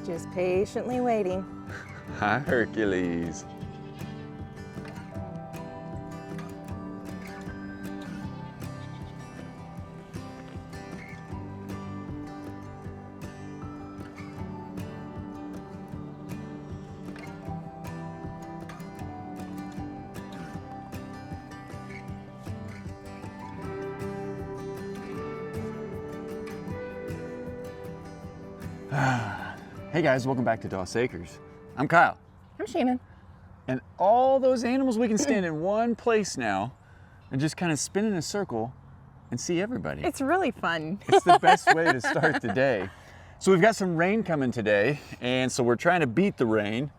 Just patiently waiting. Hi, Hercules. Hey guys, welcome back to Doss Acres. I'm Kyle. I'm Shannon. And all those animals, we can stand in one place now and just kind of spin in a circle and see everybody. It's really fun. It's the best way to start the day. So we've got some rain coming today, and so we're trying to beat the rain.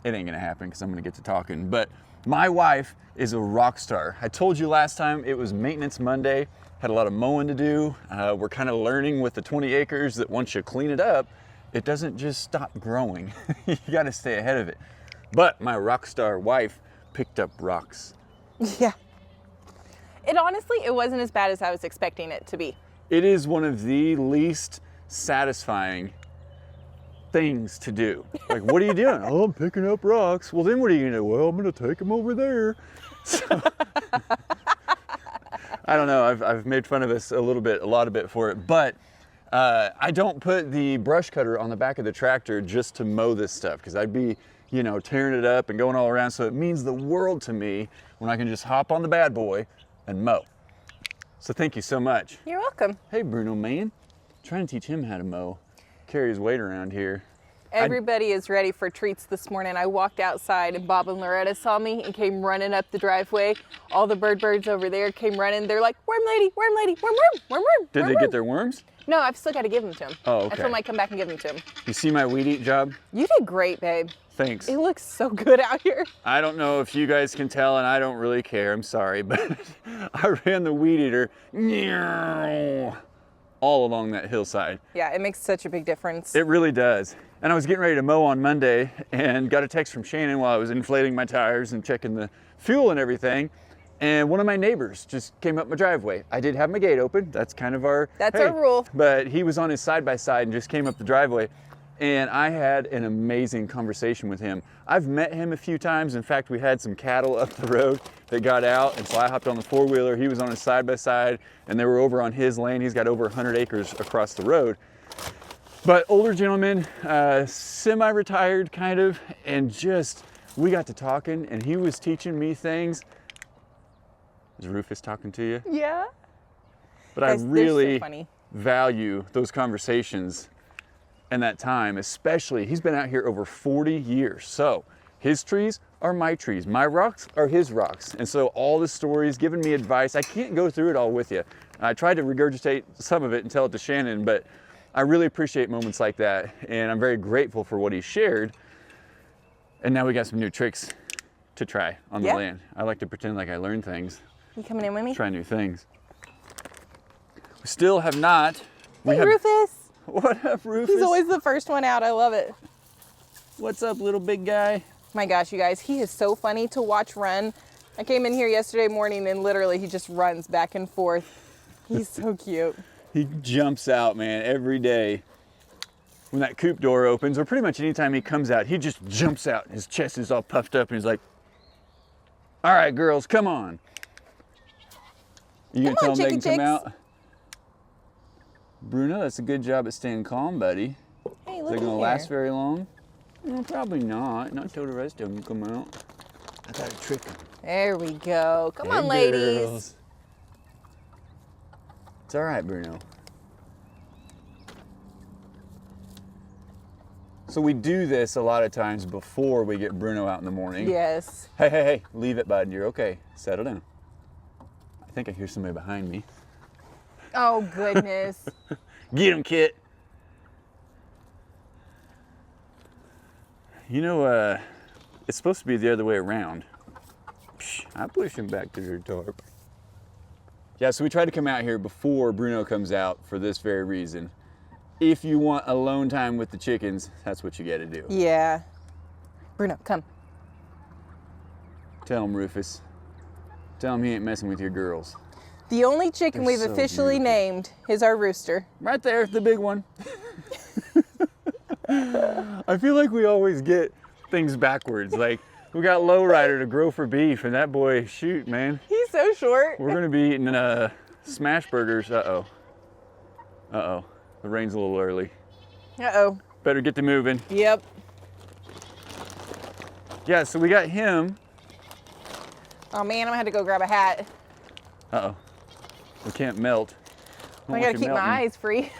It ain't gonna happen because I'm gonna get to talking, but my wife is a rock star. I told you last time it was Maintenance Monday, had a lot of mowing to do. We're kind of learning with the 20 acres that once you clean it up, it doesn't just stop growing. You gotta stay ahead of it. But my rock star wife picked up rocks. Yeah. It wasn't as bad as I was expecting it to be. It is one of the least satisfying things to do. Like, what are you doing? Oh, I'm picking up rocks. Well, then what are you gonna do? Well, I'm gonna take them over there. So, I don't know, I've made fun of us a lot for it, but I don't put the brush cutter on the back of the tractor just to mow this stuff, because I'd be, you know, tearing it up and going all around, so it means the world to me when I can just hop on the bad boy and mow. So thank you so much. You're welcome. Hey, Bruno, man. Trying to teach him how to mow. Carry his weight around here. Everybody is ready for treats this morning. I walked outside and Bob and Loretta saw me and came running up the driveway. All the birds over there came running. They're like, worm lady, worm lady, worm, worm, worm, worm. Did they get their worms? No, I've still got to give them to him. Oh, okay. I told him I'd come back and give them to him. You see my weed eat job? You did great, babe. Thanks. It looks so good out here. I don't know if you guys can tell, and I don't really care, I'm sorry, but I ran the weed eater all along that hillside. Yeah, it makes such a big difference. It really does. And I was getting ready to mow on Monday and got a text from Shannon while I was inflating my tires and checking the fuel and everything. And one of my neighbors just came up my driveway. I did have my gate open. That's kind of our our rule. But he was on his side-by-side and just came up the driveway. And I had an amazing conversation with him. I've met him a few times. In fact, we had some cattle up the road that got out. And so I hopped on the four-wheeler. He was on his side-by-side and they were over on his lane. He's got over 100 acres across the road. But older gentleman, semi-retired kind of, and just, we got to talking and he was teaching me things. Is Rufus talking to you? Yeah. But Guys, I really so value those conversations and that time, especially, he's been out here over 40 years. So his trees are my trees. My rocks are his rocks. And so all the stories, giving me advice, I can't go through it all with you. I tried to regurgitate some of it and tell it to Shannon, but I really appreciate moments like that, and I'm very grateful for what he shared. And now we got some new tricks to try on the land. I like to pretend like I learn things. You coming in with me? Try new things. We still have not. Hey, Rufus. What up, Rufus? He's always the first one out. I love it. What's up, little big guy? My gosh, you guys, he is so funny to watch run. I came in here yesterday morning and literally he just runs back and forth. He's so cute. He jumps out, man, every day. When that coop door opens, or pretty much anytime he comes out, he just jumps out. His chest is all puffed up and he's like, all right, girls, come on. You gonna tell them they can come out? Bruno, that's a good job at staying calm, buddy. Hey, look. Is it gonna last very long? No, probably not. Not till the rest of them come out. I gotta trick them. There we go. Come on, ladies. Girls. It's all right, Bruno. So we do this a lot of times before we get Bruno out in the morning. Yes. Hey, leave it, bud. You're okay. Settle down. I think I hear somebody behind me. Oh, goodness. Get him, Kit. You know, it's supposed to be the other way around. I push him back to the tarp. Yeah, so we try to come out here before Bruno comes out for this very reason. If you want alone time with the chickens, that's what you gotta do. Yeah. Bruno, come. Tell him, Rufus. Tell him he ain't messing with your girls. The only chicken They're we've so officially beautiful. named is our rooster. Right there, the big one. I feel like we always get things backwards. Like, we got lowrider to grow for beef, and that boy, shoot, man. He's so short. We're gonna be eating smash burgers. Uh-oh. Uh-oh. The rain's a little early. Uh-oh. Better get to moving. Yep. Yeah, so we got him. Oh man, I'm gonna have to go grab a hat. Uh-oh. We can't melt. I gotta keep my eyes free.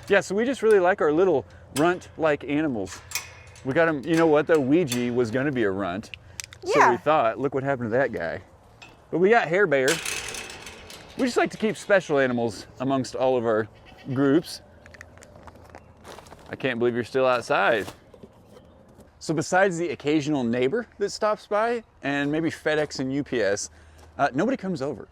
Yeah, so we just really like our little runt-like animals. We got him, you know what, though? Ouija was gonna be a runt. So Yeah. we thought, look what happened to that guy. But we got Hair Bear. We just like to keep special animals amongst all of our groups. I can't believe you're still outside. So besides the occasional neighbor that stops by and maybe FedEx and UPS, nobody comes over.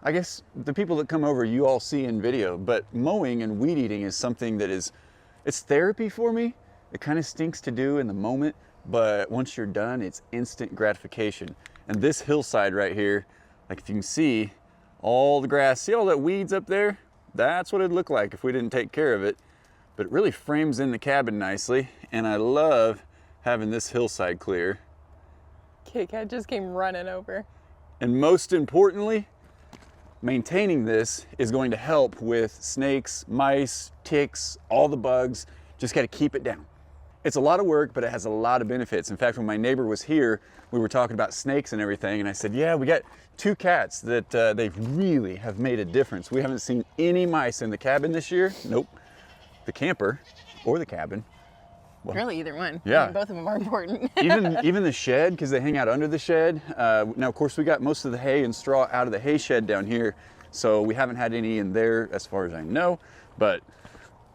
I guess the people that come over you all see in video, but mowing and weed eating is something that it's therapy for me. It kind of stinks to do in the moment, but once you're done, it's instant gratification. And this hillside right here, like if you can see all the grass, see all that weeds up there? That's what it'd look like if we didn't take care of it. But it really frames in the cabin nicely, and I love having this hillside clear. Kit Kat just came running over. And most importantly, maintaining this is going to help with snakes, mice, ticks, all the bugs. Just got to keep it down. It's a lot of work, but it has a lot of benefits. In fact, when my neighbor was here, we were talking about snakes and everything, and I said, yeah, we got 2 cats that they really have made a difference. We haven't seen any mice in the cabin this year. Nope. The camper or the cabin. Well, Really, either one. Yeah. I mean, both of them are important. even the shed, because they hang out under the shed. Now, of course, we got most of the hay and straw out of the hay shed down here, so we haven't had any in there as far as I know, but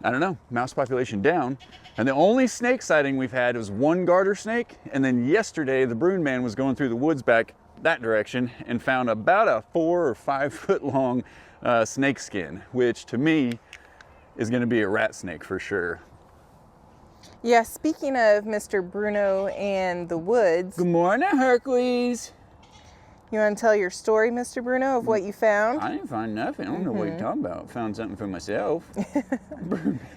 I don't know, mouse population down. And the only snake sighting we've had was one garter snake, and then yesterday the Bruno man was going through the woods back that direction and found about a 4 or 5 foot long snake skin, which to me is gonna be a rat snake for sure. Yeah, speaking of Mr. Bruno and the woods, Good morning, Hercules. you want to tell your story, Mr. Bruno, of what you found? I didn't find nothing. I don't know what you're talking about. Found something for myself.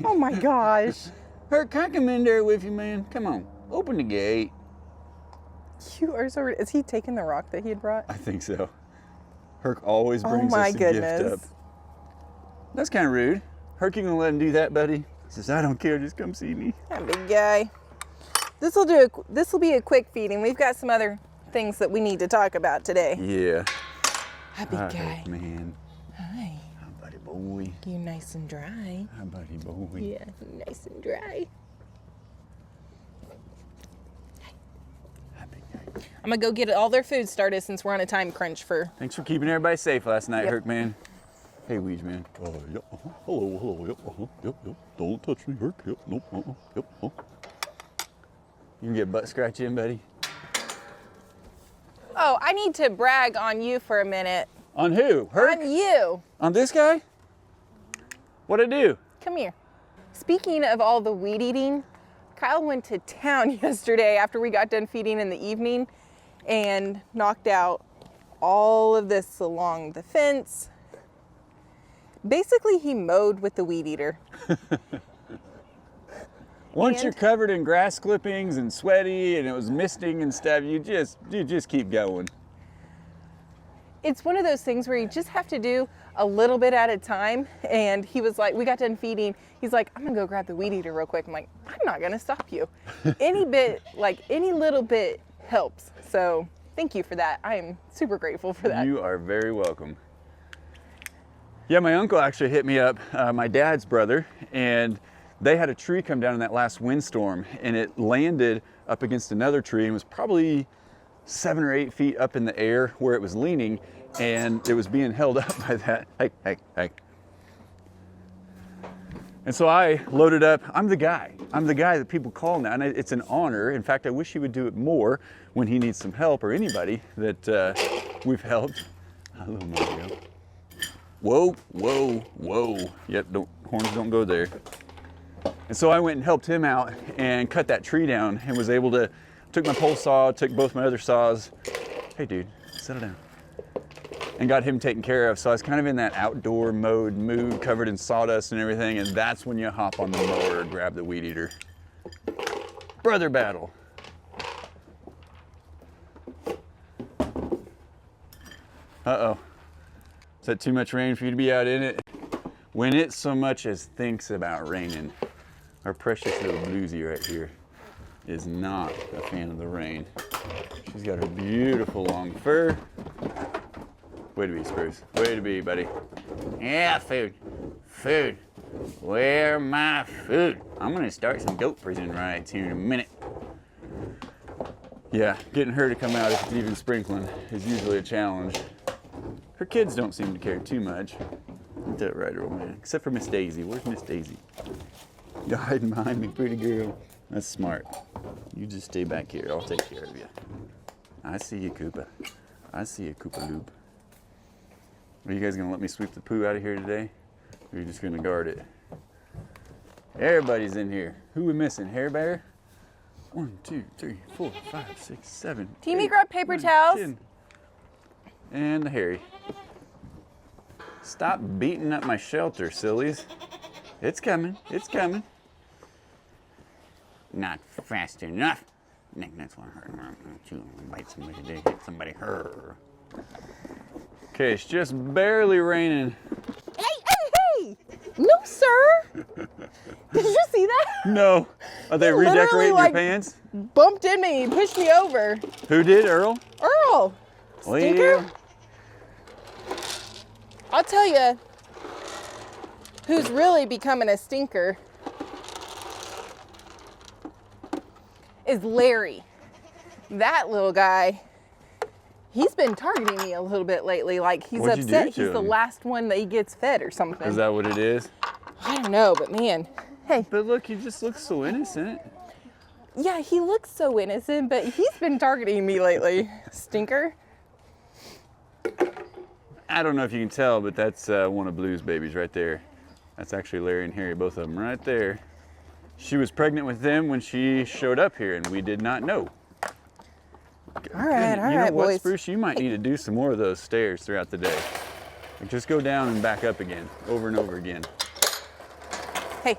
Oh my gosh. Herc, can I come in there with you, man? Come on, open the gate. You are so rude. Is he taking the rock that he had brought? I think so. Herc always Oh brings my us a goodness. gift up. That's kind of rude. Herc, you gonna let him do that, buddy? He says, I don't care, just come see me. That big guy. This will be a quick feeding. We've got some other things that we need to talk about today. Yeah. Hi, big guy. Herc, man. Hi. Hi, buddy boy. You nice and dry. Hi, buddy boy. Yeah, nice and dry. Hi, big guy. I'm gonna go get all their food started since we're on a time crunch for. Thanks for keeping everybody safe last night, Yep. Herc, man. Hey, Weege, man. Yep, hello, yep, yep. Don't touch me, Herc. Yep, nope, yep, You can get butt scratch in, buddy. Oh, I need to brag on you for a minute. On who? Herc? On you. On this guy? What'd I do? Come here. Speaking of all the weed eating, Kyle went to town yesterday after we got done feeding in the evening and knocked out all of this along the fence. Basically, he mowed with the weed eater. Once And- you're covered in grass clippings and sweaty and it was misting and stuff, you just keep going. It's one of those things where you just have to do a little bit at a time. And he was like, we got done feeding. He's like, I'm gonna go grab the weed eater real quick. I'm like, I'm not gonna stop you. Any bit, like any little bit helps. So thank you for that. I am super grateful for that. You are very welcome. Yeah, my uncle actually hit me up, my dad's brother, and they had a tree come down in that last windstorm, and it landed up against another tree and was probably 7 or 8 feet up in the air where it was leaning, and it was being held up by that. Hey. And so I loaded up. I'm the guy that people call now, and it's an honor. In fact, I wish he would do it more when he needs some help, or anybody that we've helped. Hello, Mario. Whoa. Yep, horns don't go there. And so I went and helped him out and cut that tree down and was able to, took my pole saw, took both my other saws. Hey dude, settle down. and got him taken care of. So I was kind of in that outdoor mood, covered in sawdust and everything, and that's when you hop on the mower and grab the weed eater. Brother battle. Uh-oh. Is that too much rain for you to be out in it? When it so much as thinks about raining, our precious little bluesy right here is not a fan of the rain. She's got her beautiful long fur. Way to be, Spruce. Way to be, buddy. Yeah, food. Food. Where my food? I'm gonna start some goat prison rides here in a minute. Yeah, getting her to come out if it's even sprinkling is usually a challenge. Her kids don't seem to care too much. Ain't that right, old man? Except for Miss Daisy. Where's Miss Daisy? You're hiding behind me, pretty girl. That's smart. You just stay back here. I'll take care of you. I see you, Koopa. I see you, Koopa Loop. Are you guys gonna let me sweep the poo out of here today? Or are you just gonna guard it? Everybody's in here. Who we missing? Hair Bear? 1, 2, 3, 4, 5, 6, 7. Teamy 8, grab paper 9, towels. 10. And the Harry. Stop beating up my shelter, sillies. It's coming. It's coming. Not fast enough. Nick, that's what hurt. Bite somebody, they hit somebody. Her. Okay, it's just barely raining. Hey! No, sir! Did you see that? No. Are they Literally, redecorating your like, pants? Bumped into me, pushed me over. Who did, Earl? Earl! Stinker? Well, I'll tell you who's really becoming a stinker is Larry. That little guy, he's been targeting me a little bit lately. Like, he's What'd you do upset to he's the him? last one that he gets fed or something. is that what it is? I don't know, but man, hey. But look, he just looks so innocent. Yeah, he looks so innocent, but he's been targeting me lately. Stinker. I don't know if you can tell, but that's one of Blue's babies right there. That's actually Larry and Harry, both of them right there. She was pregnant with them when she showed up here, and we did not know. All right, You know what, boys. Spruce? You might need to do some more of those stairs throughout the day. Like, just go down and back up again, over and over again. Hey.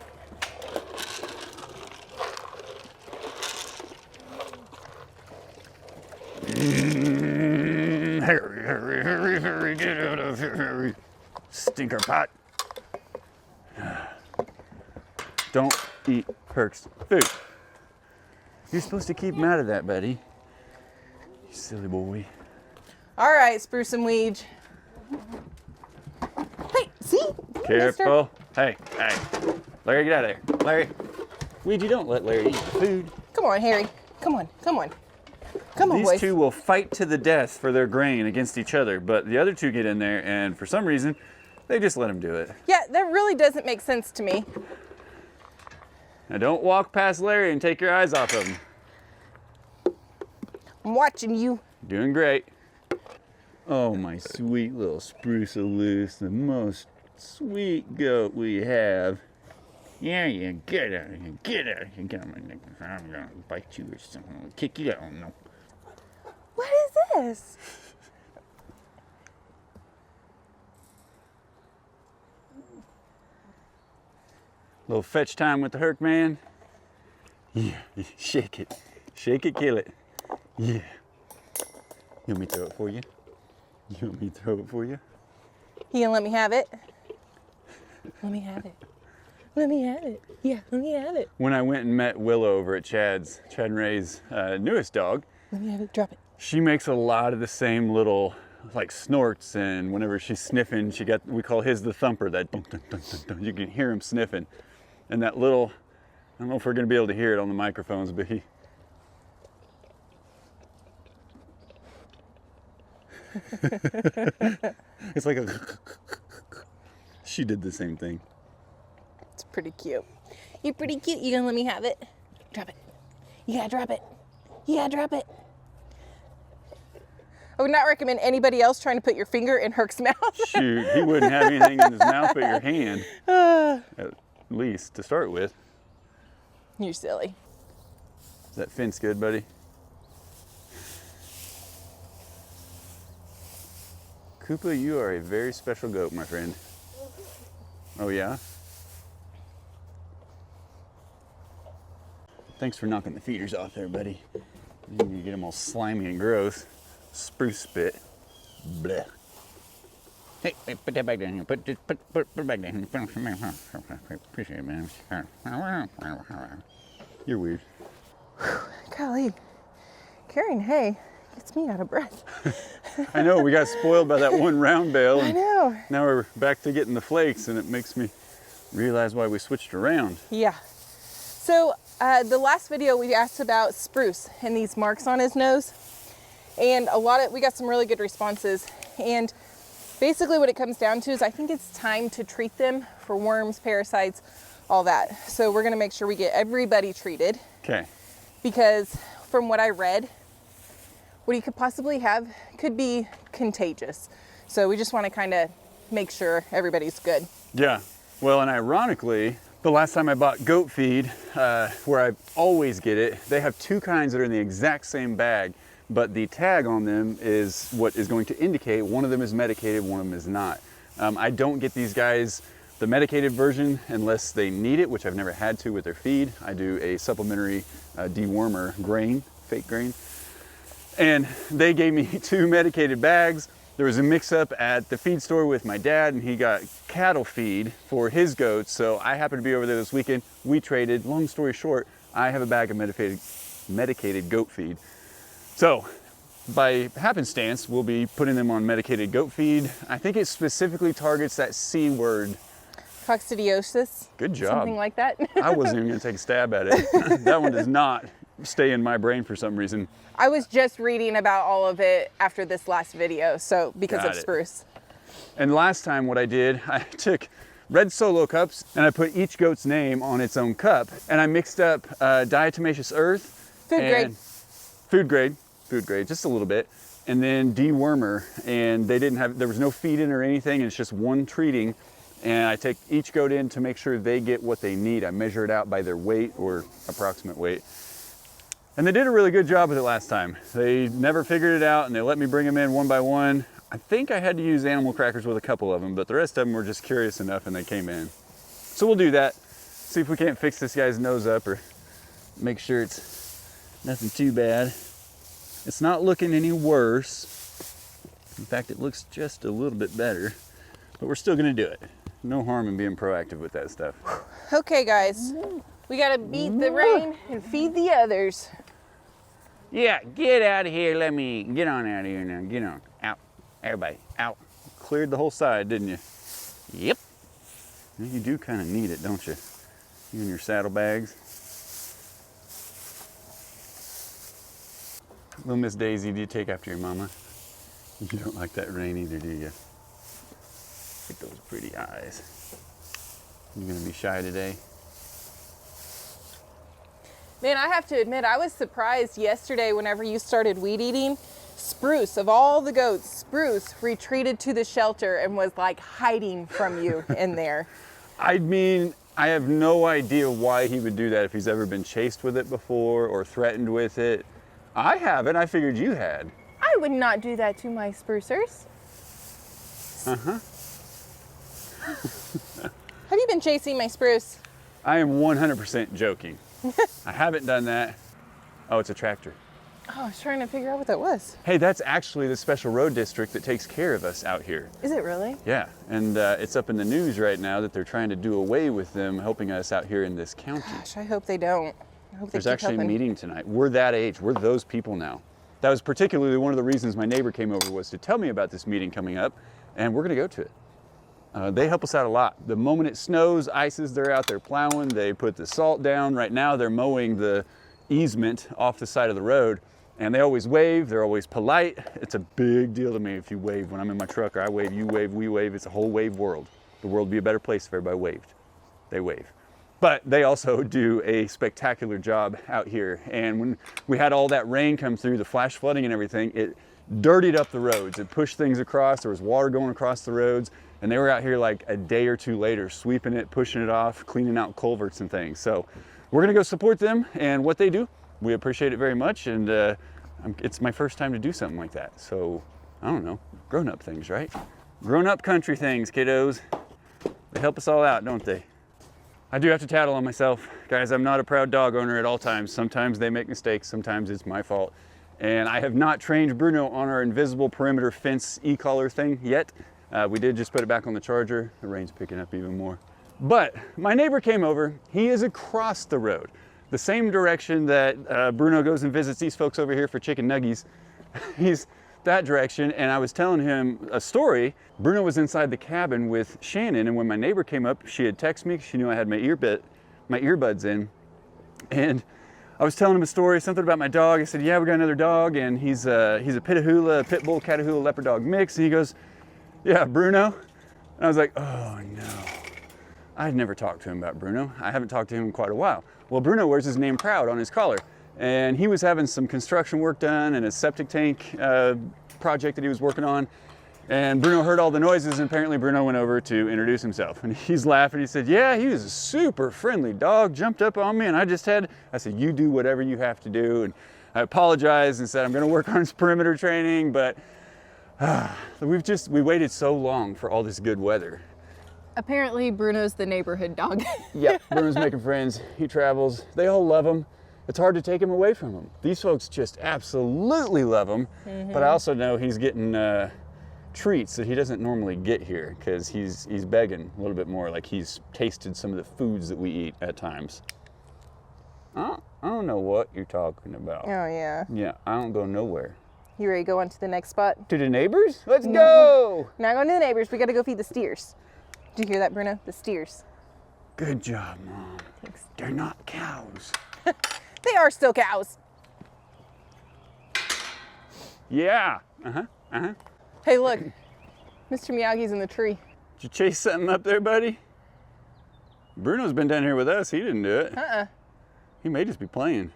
Harry, Harry, Harry, Harry, get out of here, Harry. Stinker pot. Don't eat Perk's food. You're supposed to keep him out of that, buddy. You silly boy. All right, Spruce and Weege. Hey, see? Careful. Hey, hey. Larry, get out of there. Larry. Ouija, don't let Larry eat the food. Come on, Harry. Come on, come on. Come on, These boys. two will fight to the death for their grain against each other, but the other two get in there, and for some reason, they just let them do it. Yeah, that really doesn't make sense to me. Now don't walk past Larry and take your eyes off of him. I'm watching you. Doing great. Oh, my sweet little Spruce-a-loose, the most sweet goat we have. Yeah, yeah, get out of here, get out of here. Get out of my neck. I'm gonna bite you or something. I'll kick you out. Oh, no. What is this? Little fetch time with the Herc man. Yeah, shake it. Shake it, kill it. Yeah. You want me to throw it for you? You want me to throw it for you? You gonna let me have it? Let me have it. Let me have it. Yeah, let me have it. When I went and met Willow over at Chad and Ray's newest dog, Let me have it. Drop it. she makes a lot of the same little like snorts, and whenever she's sniffing, we call his the thumper, that dun, dun, dun, dun, dun. You can hear him sniffing. And that little, I don't know if we're gonna be able to hear it on the microphones, but he, it's like a, she did the same thing. It's pretty cute. You're pretty cute. You gonna let me have it? Drop it. You gotta drop it. You gotta drop it. I would not recommend anybody else trying to put your finger in Herc's mouth. Shoot, he wouldn't have anything in his mouth but your hand, at least to start with. You're silly. Is that fence good, buddy? Koopa, you are a very special goat, my friend. Oh yeah? Thanks for knocking the feeders off there, buddy. You get them all slimy and gross. Spruce spit. Blech. Hey, put that back down here. Put it back down here. Appreciate it, man. You're weird. Golly, carrying hay gets me out of breath. I know, we got spoiled by that one round bale. I And know. now we're back to getting the flakes, and it makes me realize why we switched around. Yeah. So the last video we asked about Spruce and these marks on his nose, and we got some really good responses. And basically what it comes down to is I think it's time to treat them for worms, parasites, all that. So we're gonna make sure we get everybody treated. Okay. Because from what I read, what he could possibly have could be contagious. So we just want to kind of make sure everybody's good. Yeah. Well, and ironically, the last time I bought goat feed, where I always get it, they have two kinds that are in the exact same bag, but the tag on them is what is going to indicate one of them is medicated, one of them is not. I don't get these guys the medicated version unless they need it, which I've never had to with their feed. I do a supplementary dewormer grain, fake grain. And they gave me 2 medicated bags. There was a mix-up at the feed store with my dad, and he got cattle feed for his goats, so I happened to be over there this weekend. We traded. Long story short, I have a bag of medicated goat feed. So, by happenstance, we'll be putting them on medicated goat feed. I think it specifically targets that C word. Coccidiosis. Good job. Something like that. I wasn't even gonna take a stab at it. That one does not stay in my brain for some reason. I was just reading about all of it after this last video, so because Got of it. Spruce. And last time what I did, I took red Solo cups and I put each goat's name on its own cup, and I mixed up diatomaceous earth. Food grade. Food grade, just a little bit. And then dewormer, and there was no feed in or anything, and it's just one treating. And I take each goat in to make sure they get what they need. I measure it out by their weight or approximate weight. And they did a really good job with it last time. They never figured it out, and they let me bring them in one by one. I think I had to use animal crackers with a couple of them, but the rest of them were just curious enough and they came in. So we'll do that. See if we can't fix this guy's nose up or make sure it's nothing too bad. It's not looking any worse. In fact, it looks just a little bit better, but we're still gonna do it. No harm in being proactive with that stuff. Okay, guys, we gotta beat the rain and feed the others. Yeah, get out of here. Let me get on out of here now. Get on. Out. Everybody, out. Cleared the whole side, didn't you? Yep. You do kind of need it, don't you? You and your saddlebags. Little Miss Daisy, do you take after your mama? You don't like that rain either, do you? Look at those pretty eyes. You gonna be shy today? Man, I have to admit, I was surprised yesterday whenever you started weed eating. Spruce, of all the goats, Spruce retreated to the shelter and was like hiding from you in there. I mean, I have no idea why he would do that if he's ever been chased with it before or threatened with it. I haven't. I figured you had. I would not do that to my sprucers. Uh-huh. Have you been chasing my spruce? I am 100% joking. I haven't done that. Oh, it's a tractor. Oh, I was trying to figure out what that was. Hey, that's actually the special road district that takes care of us out here. Is it really? Yeah, and it's up in the news right now that they're trying to do away with them helping us out here in this county. Gosh, I hope they don't. I hope they There's keep actually a helping. meeting tonight. We're that age. We're those people now. That was particularly one of the reasons my neighbor came over, was to tell me about this meeting coming up, and we're going to go to it. They help us out a lot. The moment it snows, ices, they're out there plowing. They put the salt down. Right now, they're mowing the easement off the side of the road, and they always wave. They're always polite. It's a big deal to me if you wave. When I'm in my truck, or I wave, you wave, we wave. It's a whole wave world. The world would be a better place if everybody waved. They wave. But they also do a spectacular job out here. And when we had all that rain come through, the flash flooding and everything, it dirtied up the roads. It pushed things across. There was water going across the roads. And they were out here like a day or two later, sweeping it, pushing it off, cleaning out culverts and things. So we're gonna go support them and what they do. We appreciate it very much. And it's my first time to do something like that. So I don't know, grown-up things, right? Grown-up country things, kiddos. They help us all out, don't they? I do have to tattle on myself. Guys, I'm not a proud dog owner at all times. Sometimes they make mistakes, sometimes it's my fault. And I have not trained Bruno on our invisible perimeter fence e-collar thing yet. We did just put it back on the charger. The rain's picking up even more. But my neighbor came over. He is across the road, the same direction that Bruno goes and visits these folks over here for chicken nuggies. He's that direction, and I was telling him a story. Bruno was inside the cabin with Shannon, and when my neighbor came up, she had texted me. She knew I had my earbuds in, and I was telling him a story, something about my dog. I said, yeah, we got another dog, and he's a Pitahula, Pit Bull, Catahoula, Leopard Dog mix. And he goes, yeah, Bruno. And I was like, oh no. I had never talked to him about Bruno. I haven't talked to him in quite a while. Well, Bruno wears his name proud on his collar, and he was having some construction work done and a septic tank project that he was working on. And Bruno heard all the noises, and apparently Bruno went over to introduce himself. And he's laughing. He said, yeah, he was a super friendly dog, jumped up on me, and I said, you do whatever you have to do. And I apologized and said, I'm gonna work on his perimeter training, but we waited so long for all this good weather. Apparently Bruno's the neighborhood dog. Yeah, Bruno's making friends. He travels. They all love him. It's hard to take him away from him. These folks just absolutely love him. Mm-hmm. But I also know he's getting treats that he doesn't normally get here, because he's begging a little bit more, like he's tasted some of the foods that we eat at times. I don't know what you're talking about. Oh yeah. Yeah, I don't go nowhere. You ready to go on to the next spot? To the neighbors? Let's go! Not going to the neighbors. We got to go feed the steers. Did you hear that, Bruno? The steers. Good job, Mom. Thanks. They're not cows. They are still cows. Yeah. Hey, look. Mr. Miyagi's in the tree. Did you chase something up there, buddy? Bruno's been down here with us. He didn't do it. He may just be playing.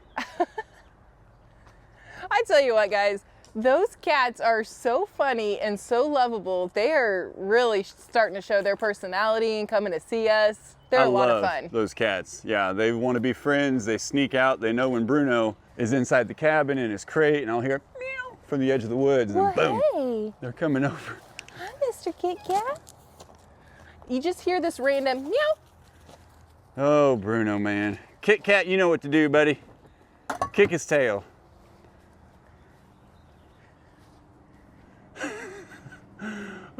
I tell you what, guys. Those cats are so funny and so lovable. They are really starting to show their personality and coming to see us. They're a lot of fun. Those cats. Yeah, they want to be friends. They sneak out. They know when Bruno is inside the cabin in his crate, and I'll hear meow from the edge of the woods, and boom, hey. They're coming over. Hi, Mr. Kit Kat. You just hear this random meow. Oh, Bruno, man. Kit Kat, you know what to do, buddy. Kick his tail.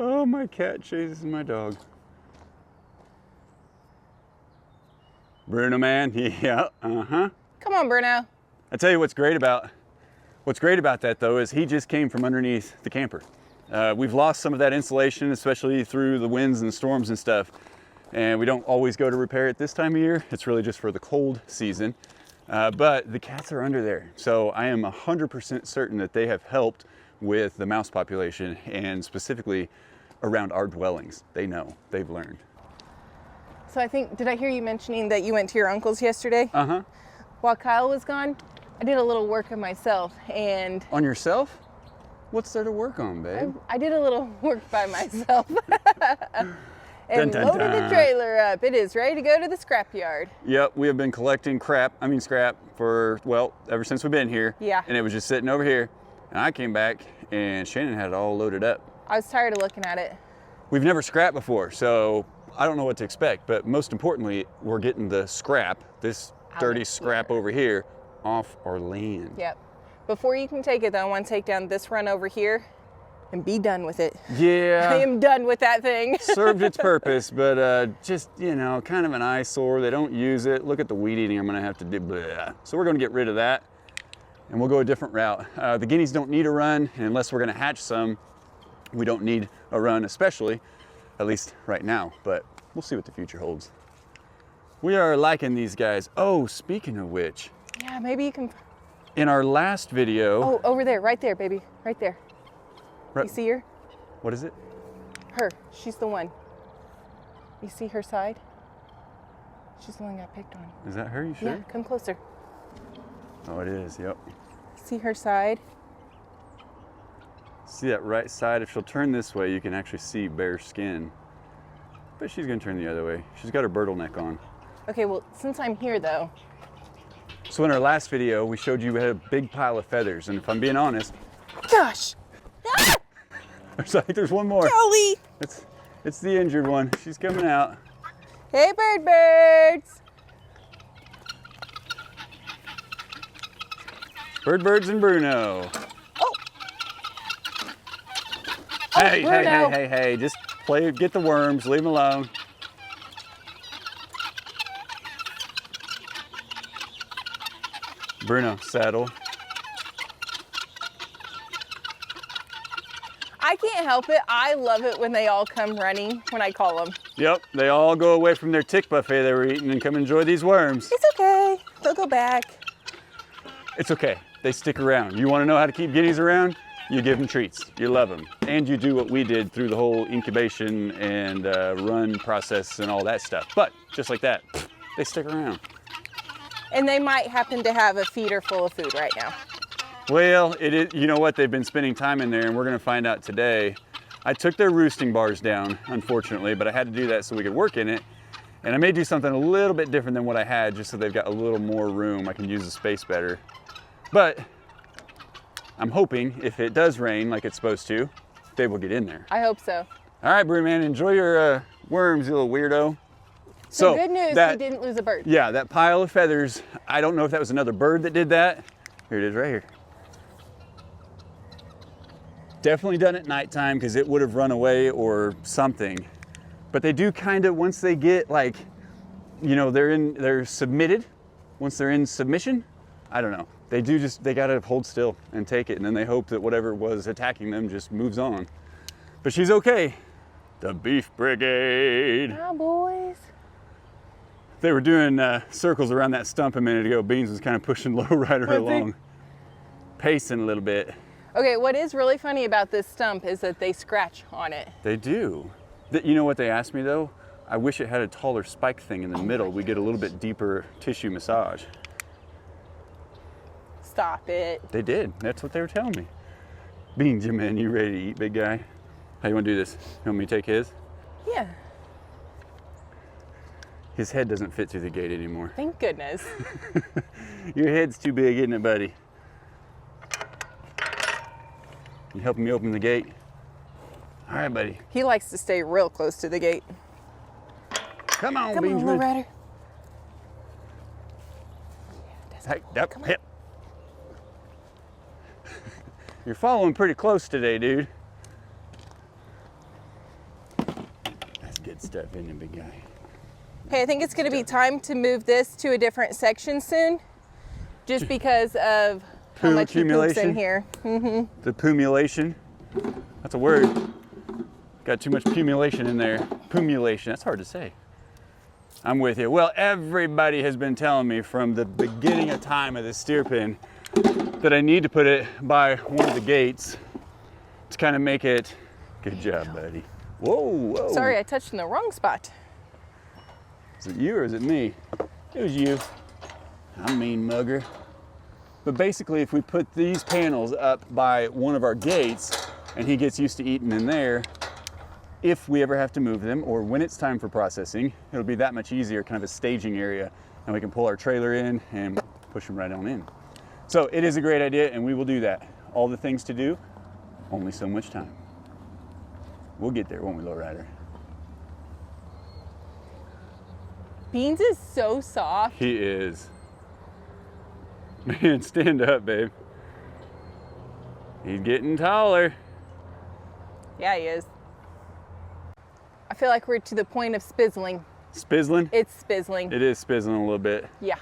Oh, my cat chases my dog. Bruno, man, yeah, Come on, Bruno. I tell you what's great about that though is he just came from underneath the camper. We've lost some of that insulation, especially through the winds and storms and stuff. And we don't always go to repair it this time of year. It's really just for the cold season. But the cats are under there. So I am 100% certain that they have helped with the mouse population, and specifically around our dwellings. They know, they've learned. So I think, did I hear you mentioning that you went to your uncle's yesterday? While Kyle was gone, I did a little work on myself, and... On yourself? What's there to work on, babe? I did a little work by myself. And Dun, dun, loaded the dun. trailer up. It is ready to go to the scrap yard. Yep, we have been collecting scrap for, well, ever since we've been here. Yeah. And it was just sitting over here. And I came back and Shannon had it all loaded up. I was tired of looking at it. We've never scrapped before, so I don't know what to expect. But most importantly, we're getting the scrap, this dirty scrap over here, off our land. Yep. Before you can take it, though, I want to take down this run over here and be done with it. Yeah. I am done with that thing. Served its purpose, but just, you know, kind of an eyesore. They don't use it. Look at the weed eating I'm gonna have to do. Blah. So we're gonna get rid of that, and we'll go a different route. The guineas don't need a run, and unless we're gonna hatch some, we don't need a run, especially, at least right now, but we'll see what the future holds. We are liking these guys. Oh, speaking of which. Yeah, maybe you can. In our last video. Oh, over there, right there, baby, right there. Right. You see her? What is it? Her, she's the one. You see her side? She's the one that got picked on. Is that her, you sure? Yeah, come closer. Oh, it is, yep. See her side? See that right side? If she'll turn this way, you can actually see bare skin. But she's gonna turn the other way. She's got her turtleneck on. Okay, well, since I'm here though. So in our last video, we showed you we had a big pile of feathers, and if I'm being honest, Gosh! Ah! There's one more. Golly. It's the injured one. She's coming out. Hey, birds. Birds and Bruno. Oh. Hey, Bruno. hey, just play, get the worms, leave them alone. Bruno, saddle. I can't help it. I love it when they all come running when I call them. Yep, they all go away from their tick buffet they were eating and come enjoy these worms. It's okay. They'll go back. It's okay. They stick around. You want to know how to keep guineas around? You give them treats. You love them. And you do what we did through the whole incubation and run process and all that stuff. But just like that, they stick around. And they might happen to have a feeder full of food right now. Well, it is, you know what? They've been spending time in there, and we're going to find out today. I took their roosting bars down, unfortunately, but I had to do that so we could work in it. And I may do something a little bit different than what I had, just so they've got a little more room. I can use the space better. But I'm hoping if it does rain like it's supposed to, they will get in there. I hope so. All right, Bruno, man, enjoy your worms, you little weirdo. So good news, we didn't lose a bird. Yeah, that pile of feathers, I don't know if that was another bird that did that. Here it is right here. Definitely done at nighttime because it would have run away or something. But they do kind of, once they get like, you know, they're submitted, once they're in submission, I don't know. They do just, they gotta hold still and take it, and then they hope that whatever was attacking them just moves on. But she's okay. The Beef Brigade. Hi, boys. They were doing circles around that stump a minute ago. Beans was kind of pushing Lowrider along, pacing a little bit. Okay, what is really funny about this stump is that they scratch on it. They do. You know what they asked me though? I wish it had a taller spike thing in the middle. We get a little bit deeper tissue massage. Stop it. They did. That's what they were telling me. Beans, you man, you ready to eat, big guy? How you want to do this? You want me to take his? Yeah. His head doesn't fit through the gate anymore. Thank goodness. Your head's too big, isn't it, buddy? You helping me open the gate? All right, buddy. He likes to stay real close to the gate. Come on, Come on, Beans. Lowrider. Hey, yep, hip. You're following pretty close today, dude. That's good stuff, isn't it, big guy? Hey, I think it's gonna be time to move this to a different section soon, just because of how much he poops in here. Mm-hmm. The pumulation. That's a word. Got too much pumulation in there. Pumulation, that's hard to say. I'm with you. Well, everybody has been telling me from the beginning of time of this steer pen that I need to put it by one of the gates to kind of make it, good job, buddy. Whoa, whoa. Sorry, I touched in the wrong spot. Is it you or is it me? It was you. I'm mean mugger. But basically, if we put these panels up by one of our gates and he gets used to eating in there, if we ever have to move them or when it's time for processing, it'll be that much easier, kind of a staging area, and we can pull our trailer in and push them right on in. So it is a great idea and we will do that. All the things to do, only so much time. We'll get there, won't we, Lowrider? Beans is so soft. He is. Man, stand up, babe. He's getting taller. Yeah, he is. I feel like we're to the point of spizzling. Spizzling? It's spizzling. It is spizzling a little bit. Yeah.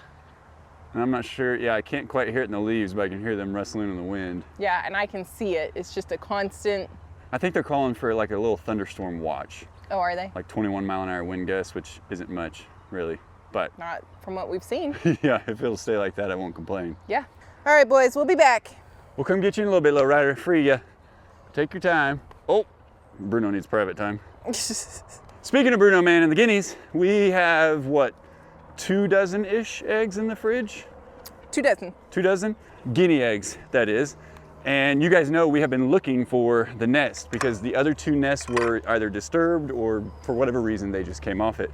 And I'm not sure, yeah, I can't quite hear it in the leaves, but I can hear them rustling in the wind. Yeah, and I can see it. It's just a constant. I think they're calling for like a little thunderstorm watch. Oh, are they? Like 21-mile-an-hour wind gusts, which isn't much, really. But Not from what we've seen. yeah, if it'll stay like that, I won't complain. Yeah. All right, boys, we'll be back. We'll come get you in a little bit, Lowrider. Free ya. Take your time. Oh, Bruno needs private time. Speaking of Bruno, man, and the guineas, we have, what, 2 dozen-ish eggs in the fridge? 2 dozen. 2 dozen? Guinea eggs, that is. And you guys know we have been looking for the nest because the other 2 nests were either disturbed or for whatever reason they just came off it.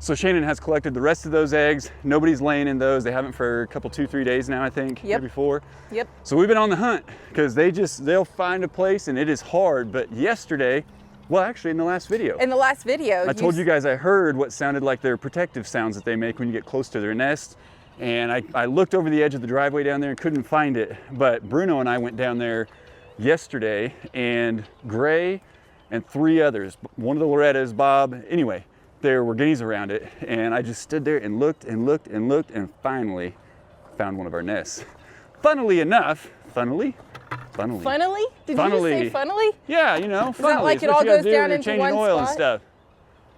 So Shannon has collected the rest of those eggs. Nobody's laying in those. They haven't for a couple, 2-3 days now, I think, Yep. maybe 4. Yep. So we've been on the hunt because they'll find a place, and it is hard. But yesterday, well, actually in the last video, In the last video, I told you guys I heard what sounded like their protective sounds that they make when you get close to their nest. And I looked over the edge of the driveway down there and couldn't find it. But Bruno and I went down there yesterday, and Gray and 3 others, one of the Lorettas, Bob, anyway, there were guineas around it. And I just stood there and looked and looked and looked and finally found one of our nests. Funnily enough, funnily? Funnily? Did Funnily. you just say funnily? Yeah, you know, funnily. that like It's it what all you gotta goes do down when you're into changing one oil and spot? stuff.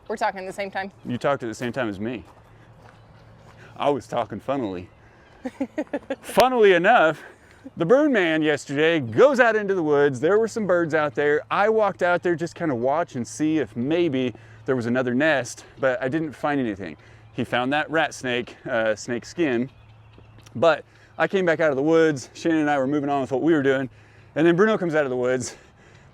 We're talking at the same time. You talked at the same time as me. I was talking funnily. Funnily enough, the bird man yesterday goes out into the woods. There were some birds out there. I walked out there just kind of watch and see if maybe there was another nest, but I didn't find anything. He found that rat snake, snake skin, but I came back out of the woods. Shannon and I were moving on with what we were doing, and then Bruno comes out of the woods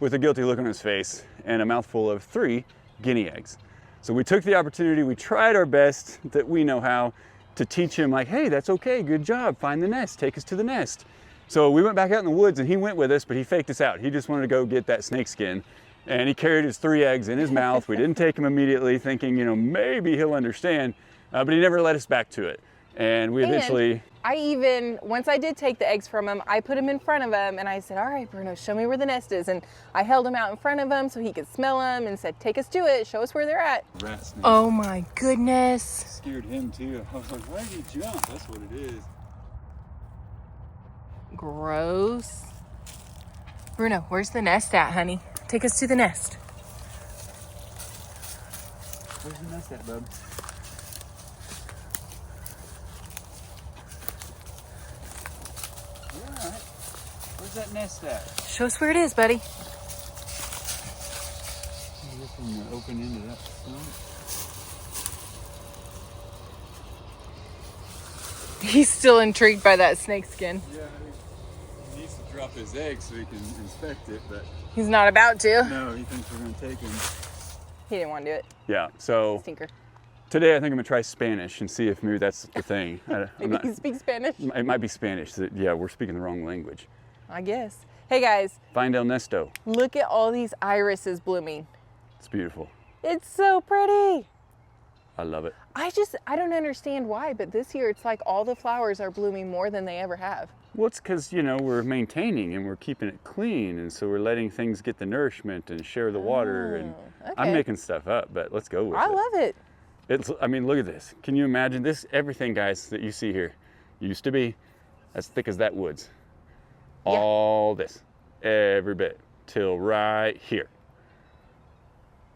with a guilty look on his face and a mouthful of 3 guinea eggs. So we took the opportunity, we tried our best that we know how to teach him, like, hey, that's okay, good job, find the nest, take us to the nest. So we went back out in the woods and he went with us, but he faked us out. He just wanted to go get that snake skin, and he carried his 3 eggs in his mouth. We didn't take him immediately, thinking, you know, maybe he'll understand, but he never led us back to it. And we eventually... Once I did take the eggs from him, I put them in front of him and I said, all right, Bruno, show me where the nest is. And I held him out in front of him so he could smell them and said, take us to it, show us where they're at. Rat snake. Oh my goodness. Scared him too. I was like, why did you jump? That's what it is. Gross. Bruno, where's the nest at, honey? Take us to the nest. Where's the nest at, bub? Alright. Where's that nest at? Show us where it is, buddy. Look in the open end of that stump. He's still intrigued by that snake skin. Yeah, he needs to drop his egg so he can inspect it, but He's not about to. no, he thinks we're gonna take him. He didn't want to do it. Yeah, so Stinker. today I think I'm gonna try Spanish and see if maybe that's the thing. Maybe he speaks Spanish. It might be Spanish. So yeah, we're speaking the wrong language. I guess. Hey guys, Find El Nesto. look at all these irises blooming. It's beautiful. It's so pretty. I love it. I don't understand why, but this year it's like all the flowers are blooming more than they ever have. Well, it's because, you know, we're maintaining and we're keeping it clean, and so we're letting things get the nourishment and share the water. And I'm okay. making stuff up, but let's go with it. I love it. It's, I mean, look at this. Can you imagine this? Everything, guys, that you see here used to be as thick as that woods. Yeah. All this, every bit, till right here.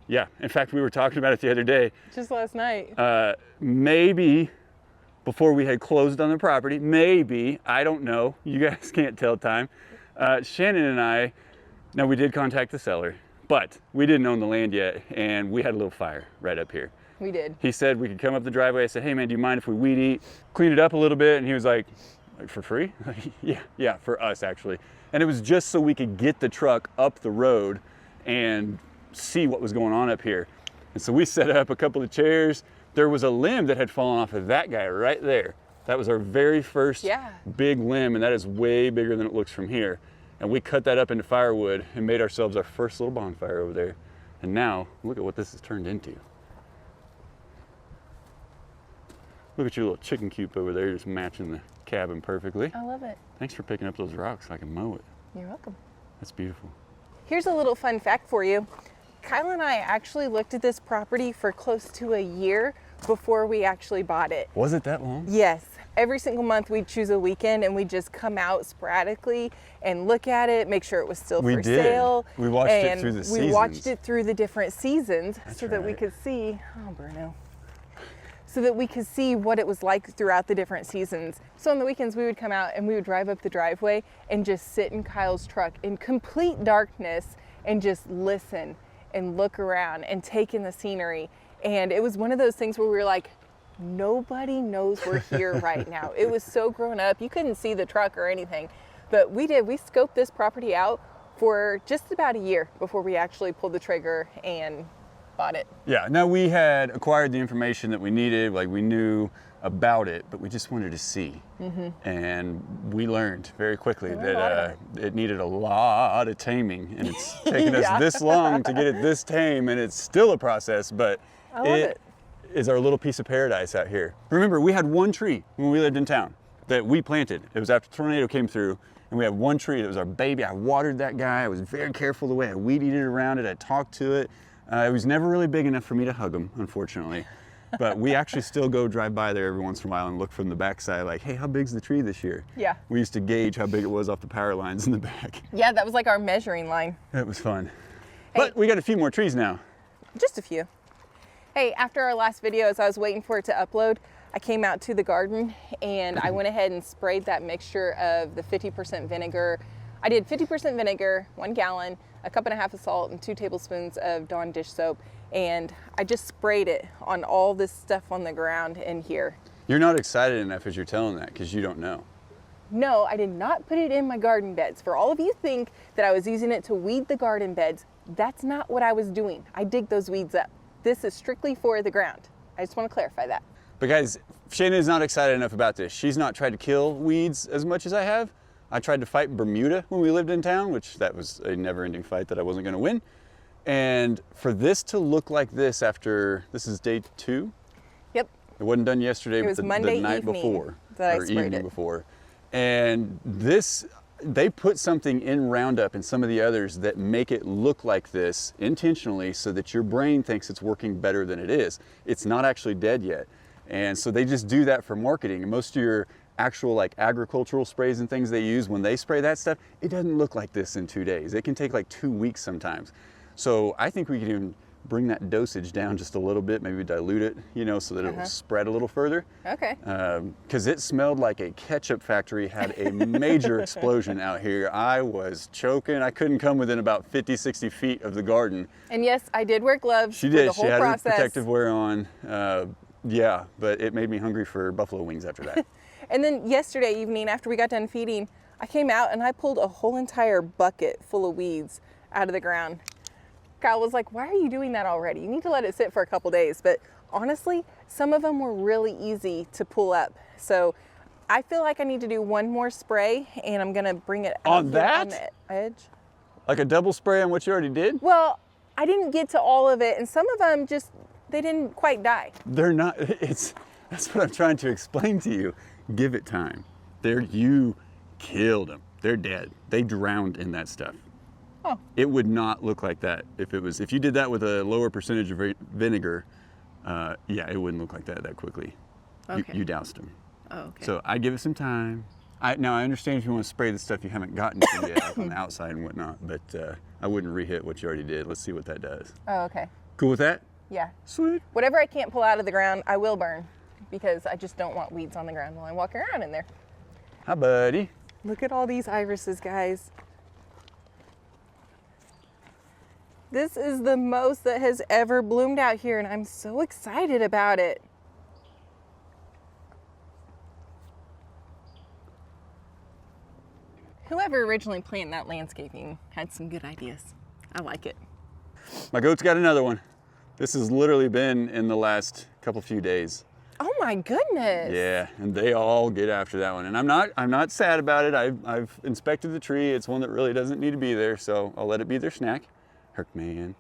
Yeah, in fact, we were talking about it the other day. Just last night. Maybe before we had closed on the property, maybe, I don't know, you guys can't tell time. Shannon and I, now we did contact the seller, but we didn't own the land yet, and we had a little fire right up here. We did. He said we could come up the driveway. I said, hey man, do you mind if we weed eat, clean it up a little bit? And he was like for free? Yeah, for us actually. And it was just so we could get the truck up the road and see what was going on up here. And so we set up a couple of chairs. There was a limb that had fallen off of that guy right there. That was our very first big limb, and that is way bigger than it looks from here. And we cut that up into firewood and made ourselves our first little bonfire over there. And now, look at what this has turned into. Look at your little chicken coop over there, just matching the cabin perfectly. I love it. Thanks for picking up those rocks so I can mow it. You're welcome. That's beautiful. Here's a little fun fact for you. Kyle and I actually looked at this property for close to a year before we actually bought it. Was it that long? Yes. Every single month we'd choose a weekend and we'd just come out sporadically and look at it, make sure it was still for sale. We watched it through the seasons. We watched it through the different seasons so that we right. could see, oh Bruno, so that we could see what it was like throughout the different seasons. So on the weekends we would come out and we would drive up the driveway and just sit in Kyle's truck in complete darkness and just listen and look around and take in the scenery. And it was one of those things where we were like, nobody knows we're here right now. It was so grown up. You couldn't see the truck or anything, but we did. We scoped this property out for just about a year before we actually pulled the trigger and bought it. Yeah, no, we had acquired the information that we needed, like we knew about it, but we just wanted to see. And we learned very quickly that it needed a lot of taming, and it's taken us this long to get it this tame, and it's still a process, but I love it. Is our little piece of paradise out here. Remember, we had one tree when we lived in town that we planted. It was after the tornado came through, and we had one tree that was our baby. I watered that guy. I was very careful the way I weed eated around it. I talked to it. It was never really big enough for me to hug him, unfortunately. But we actually still go drive by there every once in a while and look from the backside like, hey, how big's the tree this year? Yeah. We used to gauge how big it was off the power lines in the back. Yeah, that was like our measuring line. That was fun. Hey. But we got a few more trees now. Just a few. Hey, after our last video, as I was waiting for it to upload, I came out to the garden and I went ahead and sprayed that mixture of the 50% vinegar. I did 50% vinegar, 1 gallon, a cup and a half of salt, and 2 tablespoons of Dawn dish soap. And I just sprayed it on all this stuff on the ground in here. You're not excited enough as you're telling that because you don't know. No, I did not put it in my garden beds. For all of you think that I was using it to weed the garden beds, that's not what I was doing. I dig those weeds up. This is strictly for the ground. I just want to clarify that. But guys, Shayna is not excited enough about this. She's not tried to kill weeds as much as I have. I tried to fight Bermuda when we lived in town, which that was a never-ending fight that I wasn't going to win. And for this to look like this after, this is day 2? Yep. It wasn't done yesterday, It was but the Monday night evening before, that I or sprayed evening it. before. And this, they put something in Roundup and some of the others that make it look like this intentionally so that your brain thinks it's working better than it is. It's not actually dead yet. And so they just do that for marketing. And most of your actual like agricultural sprays and things they use, when they spray that stuff, it doesn't look like this in 2 days. It can take like 2 weeks sometimes. So I think we can even bring that dosage down just a little bit, maybe dilute it, you know, so that it'll spread a little further. Okay. Because it smelled like a ketchup factory had a major explosion out here. I was choking. I couldn't come within about 50, 60 feet of the garden. And yes, I did wear gloves She for did. the She whole had process. her protective wear on. Yeah, but it made me hungry for buffalo wings after that. And then yesterday evening, after we got done feeding, I came out and I pulled a whole entire bucket full of weeds out of the ground. Kyle was like, why are you doing that already? You need to let it sit for a couple days. But honestly, some of them were really easy to pull up. So I feel like I need to do one more spray and I'm gonna bring it On out that? on the edge. Like a double spray on what you already did? Well, I didn't get to all of it and some of them just, they didn't quite die. They're not, that's what I'm trying to explain to you. Give it time. You killed them. They're dead. They drowned in that stuff. Oh. It would not look like that if you did that with a lower percentage of vinegar. Yeah, it wouldn't look like that quickly. Okay. You doused them. Oh, okay. So I give it some time. Now I understand if you want to spray the stuff you haven't gotten to yet, like on the outside and whatnot, but I wouldn't re-hit what you already did. Let's see what that does. Oh, okay. Cool with that? Yeah. Sweet. Whatever I can't pull out of the ground, I will burn because I just don't want weeds on the ground while I'm walking around in there. Hi, buddy. Look at all these irises, guys. This is the most that has ever bloomed out here, and I'm so excited about it. Whoever originally planned that landscaping had some good ideas. I like it. My goat's got another one. This has literally been in the last few days. Oh my goodness. Yeah, and they all get after that one. And I'm not sad about it. I've inspected the tree. It's one that really doesn't need to be there, so I'll let it be their snack. Herc man.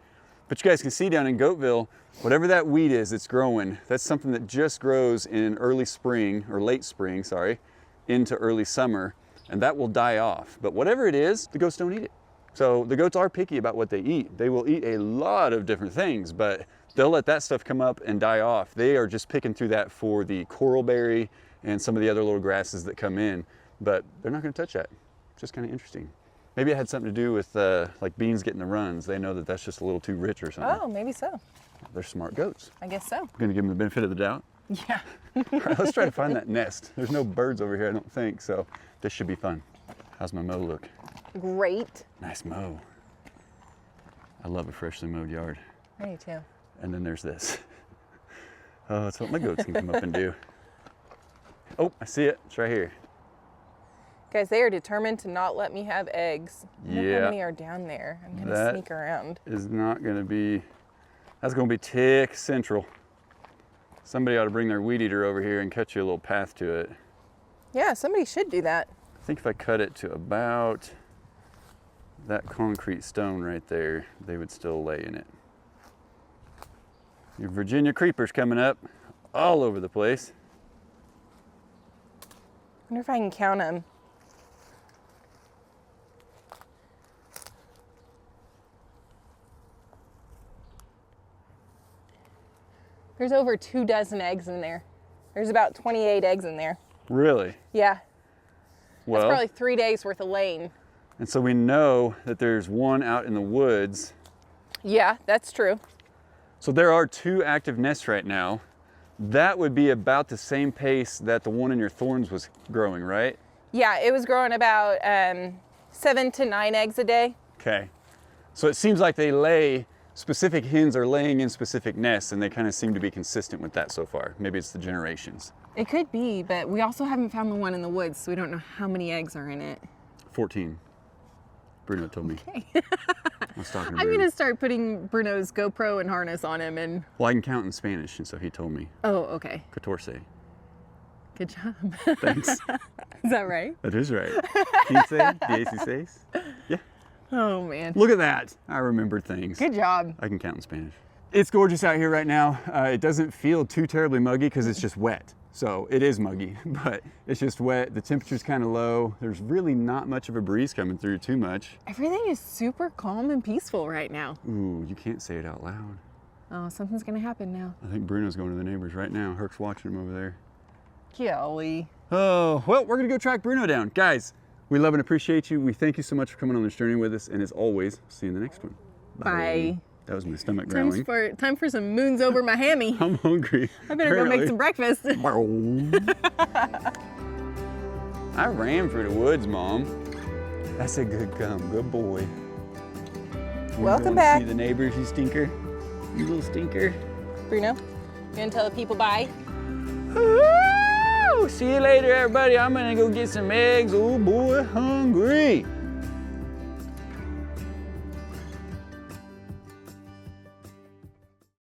But you guys can see down in Goatville, whatever that weed is that's growing, that's something that just grows in early spring, or late spring, sorry, into early summer, and that will die off. But whatever it is, the goats don't eat it. So the goats are picky about what they eat. They will eat a lot of different things, but they'll let that stuff come up and die off. They are just picking through that for the coralberry and some of the other little grasses that come in, but they're not gonna touch that. It's just kind of interesting. Maybe it had something to do with like beans getting the runs. They know that that's just a little too rich or something. Oh, maybe so. They're smart goats. I guess so. I'm gonna give them the benefit of the doubt. Yeah. All right, let's try to find that nest. There's no birds over here, I don't think, so this should be fun. How's my mow look? Great. Nice mow. I love a freshly mowed yard. I do too. And then there's this. Oh, that's what my goats can come up and do. Oh, I see it. It's right here. Guys, they are determined to not let me have eggs. I wonder Yeah. how many are down there. I'm gonna That sneak around. is not gonna be, That's gonna be tick central. Somebody ought to bring their weed eater over here and cut you a little path to it. Yeah, somebody should do that. I think if I cut it to about that concrete stone right there, they would still lay in it. Your Virginia creepers coming up all over the place. I wonder if I can count them. There's over 24 eggs in there. There's about 28 eggs in there. Really? Yeah. Well, That's probably 3 days worth of laying. and so we know that there's one out in the woods. Yeah, that's true. So there are 2 active nests right now. That would be about the same pace that the one in your thorns was growing, right? Yeah, it was growing about 7 to 9 eggs a day. Okay. So it seems like they lay, specific hens are laying in specific nests, and they kind of seem to be consistent with that so far. Maybe it's the generations. It could be, but we also haven't found the one in the woods, so we don't know how many eggs are in it. 14. Bruno told me. Okay. I was talking to I'm Bruno. gonna start putting Bruno's GoPro and harness on him and... Well, I can count in Spanish, and so he told me. Oh, okay. 14. Good job. Thanks. Is that right? That is right. 15, 16. Yeah. Oh, man. Look at that. I remembered things. Good job. I can count in Spanish. It's gorgeous out here right now. It doesn't feel too terribly muggy because it's just wet. So it is muggy, but it's just wet. The temperature's kind of low. There's really not much of a breeze coming through too much. Everything is super calm and peaceful right now. Ooh, you can't say it out loud. Oh, something's gonna happen now. I think Bruno's going to the neighbors right now. Herc's watching him over there. Golly. Oh, well, we're gonna go track Bruno down. Guys, we love and appreciate you. We thank you so much for coming on this journey with us. And as always, see you in the next one. Bye. That was my stomach growling. Time for some moons over my hammy. I'm hungry. I better go make some breakfast. I ran through the woods, Mom. That's a good gum. Good boy. Welcome back. See the neighbors, you stinker. You little stinker. Bruno, you gonna tell the people bye? Woo! See you later, everybody. I'm gonna go get some eggs. Oh boy, hungry.